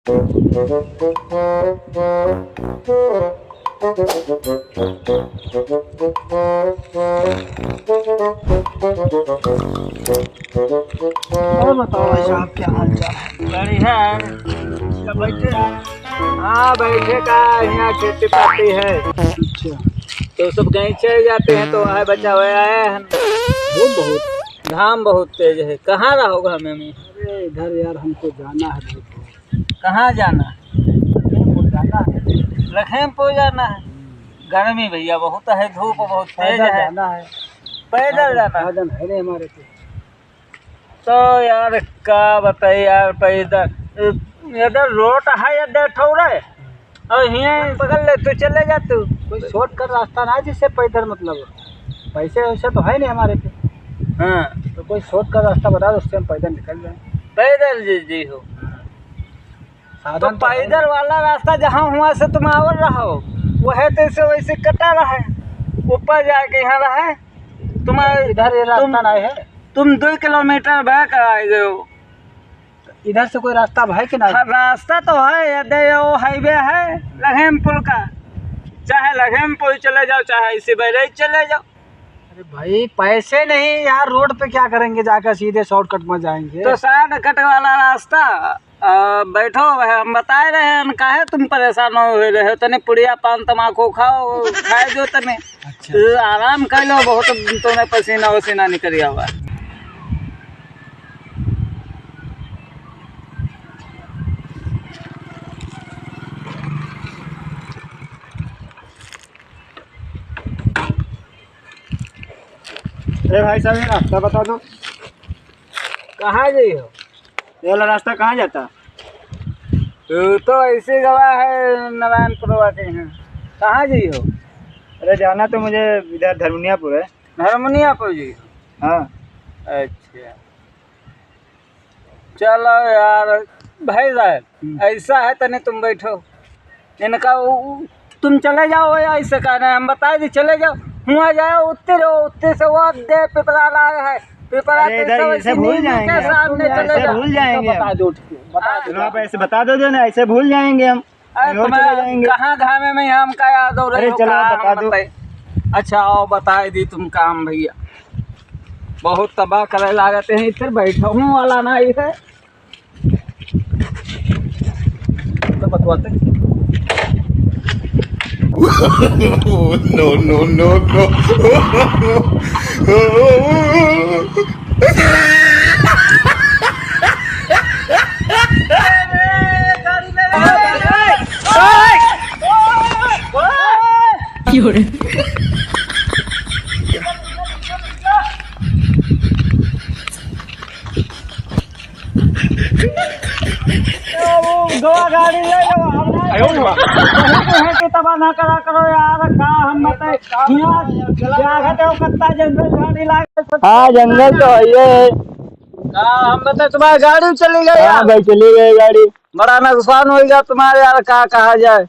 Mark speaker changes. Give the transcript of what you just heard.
Speaker 1: और बताओ भाई साहब क्या हाल चाल है?
Speaker 2: बढ़िया है। क्या बैठे हैं? हाँ बैठे का यहाँ खेती पाती है
Speaker 1: अच्छा।
Speaker 2: तो सब कहीं चले जाते हैं तो वहाँ बचा हुआ है।
Speaker 1: धूप बहुत।
Speaker 2: घाम बहुत तेज है। कहाँ रहोगे हमें में?
Speaker 1: अरे इधर यार हमको जाना है बहुत।
Speaker 2: कहाँ जाना है?
Speaker 1: लखीमपुर जाना है।
Speaker 2: लखीमपुर जाना है। गर्मी भैया बहुत है, धूप बहुत तेज
Speaker 1: पैदल
Speaker 2: है।
Speaker 1: जाना है।
Speaker 2: पैदल जाना है।
Speaker 1: साधन है नहीं हमारे पे।
Speaker 2: तो यार क्या बताइए यार, पैदल इधर रोड है इधर ठौरे और यहाँ पकड़ ले तो चले जा तू।
Speaker 1: कोई शॉर्टकट रास्ता ना है जिससे पैदल मतलब पैसे वैसे तो है नहीं हमारे पे।
Speaker 2: हाँ
Speaker 1: तो कोई शॉर्टकट रास्ता बता दो उससे हम पैदल निकल जाए।
Speaker 2: पैदल जी हो। तो
Speaker 1: साधन तो है।
Speaker 2: पैदल वाला रास्ता जहाँ हुआ से तुम आवर रहो वह तैसे वैसे कटा रहा है, ऊपर जाके यहाँ रहा है तुम्हारे।
Speaker 1: इधर ये रास्ता नहीं है।
Speaker 2: तुम 2 किलोमीटर बैक आए गए हो।
Speaker 1: इधर से कोई रास्ता है कि नहीं?
Speaker 2: हाँ, रास्ता तो है, वो हाईवे है लखीमपुर का। चाहे लखीमपुर चले जाओ चाहे इसी बहराइच चले जाओ।
Speaker 1: अरे भाई पैसे नहीं यार, रोड पे क्या करेंगे जाकर सीधे शॉर्टकट में जाएंगे।
Speaker 2: तो शॉर्टकट वाला रास्ता बैठो हम बता रहे हैं। काहे तुम परेशान हो रहे हो? तने पुड़िया पान तमाकू खाओ, खाए जो तने।
Speaker 1: अच्छा।
Speaker 2: आराम कर लो, बहुत तुम्हें पसीना वसीना निकल हुआ।
Speaker 1: अरे भाई साहब ये रास्ता बता दो।
Speaker 2: कहाँ गई हो?
Speaker 1: ये वाला रास्ता कहाँ जाता?
Speaker 2: तो ऐसे गवा है नारायणपुर वाले हैं। कहाँ गई हो?
Speaker 1: अरे जाना तो मुझे इधर धर्मनियापुर है।
Speaker 2: धर्मनियापुर जी?
Speaker 1: हाँ।
Speaker 2: अच्छा चलो यार भाई साहब ऐसा है तने तुम बैठो इनका तुम चले जाओ या ऐसे कहना हम बता दी चले जाओ। हुआ जाओ उत्ते से वो दे पिपरा लाए है पिपरा
Speaker 1: ऐसे भूल जाएंगे।
Speaker 2: सामने चले जाओ।
Speaker 1: भूल जाएंगे।
Speaker 2: बता दो
Speaker 1: चलो आप ऐसे बता दो ना, ऐसे भूल जाएंगे हम।
Speaker 2: कहाँ घामे में हम का याद हो रहे
Speaker 1: अरे
Speaker 2: हो?
Speaker 1: चलो आप बता दो।
Speaker 2: अच्छा आओ बता दी तुम काम भैया। बहुत तबाह करे लागते हैं इधर बैठा हूँ वाला ना है तो बतवाते।
Speaker 3: no, no, no, no.
Speaker 2: गवा गाड़ी ले जाओ। तबाह ना करा करो यार। का हम बताए कत्ता जंगल गाड़ी लागे।
Speaker 1: हाँ जंगल तो है ये।
Speaker 2: हम बताए तुम्हारी गाड़ी चली गई।
Speaker 1: हाँ भाई चली गई गाड़ी।
Speaker 2: बड़ा नुकसान हो गया तुम्हारे यार। कहा जाए।